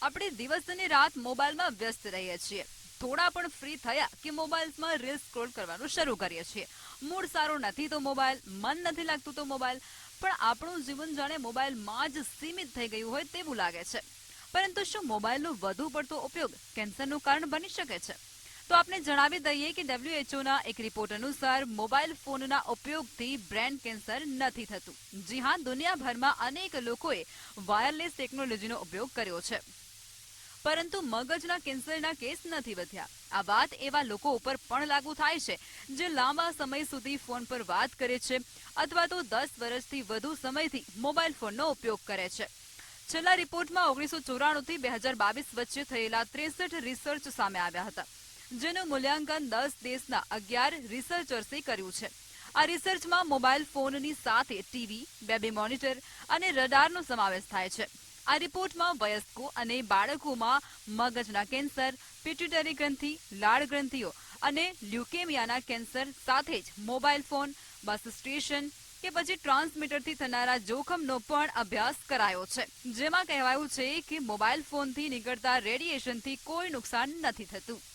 આપણે દિવસ અને રાત મોબાઈલમાં વ્યસ્ત રહીએ છીએ. થોડા પણ ફ્રી થયા કે મોબાઈલમાં રીલ સ્ક્રોલ કરવાનું શરૂ કરીએ છીએ. મૂડ સારો નથી તો મોબાઈલ, મન નથી લાગતું તો મોબાઈલ. પણ આપણું જીવન જાણે મોબાઈલમાં જ સીમિત થઈ ગયું હોય તેવું લાગે છે. પરંતુ શું મોબાઈલનો વધુ પડતો ઉપયોગ કેન્સરનું કારણ બની શકે છે? તો આપણે જણાવી દઈએ કે WHO એક રિપોર્ટ અનુસાર મોબાઈલ ફોનના ઉપયોગથી બ્રેન કેન્સર નથી થતું. જી હા, દુનિયાભરમાં અનેક લોકોએ વાયરલેસ ટેકનોલોજીનો ઉપયોગ કર્યો છે, પરંતુ મગજના કેન્સરના કેસ નથી વધ્યા. આ વાત એવા લોકો ઉપર પણ લાગુ થાય છે જે લાંબા સમય સુધી ફોન પર વાત કરે છે અથવા તો 10 વર્ષથી વધુ સમયથી મોબાઈલ ફોનનો ઉપયોગ કરે છે. છેલ્લા રિપોર્ટમાં 1994 થી 2022 વચ્ચે થયેલા 63 રિસર્ચ સામે આવ્યા હતા, જેનું મૂલ્યાંકન 10 દેશના 11 રિસર્ચર્સે કર્યું છે. આ રિસર્ચમાં મોબાઈલ ફોનની સાથે ટીવી, બેબી મોનિટર અને રડારનો સમાવેશ થાય છે. આ રિપોર્ટમાં વયસ્કો અને બાળકોમાં મગજના કેન્સર, પિટ્યુટરી ગ્રંથિ, લાળ ગ્રંથિઓ અને લ્યુકેમિયાના કેન્સર સાથે જ મોબાઈલ ફોન, બસ સ્ટેશન કે પછી ટ્રાન્સમીટરથી થનારા જોખમનો પણ અભ્યાસ કરાયો છે, જેમાં કહેવાયું છે કે મોબાઈલ ફોનથી નીકળતા રેડિયેશનથી કોઈ નુકસાન નથી થતું.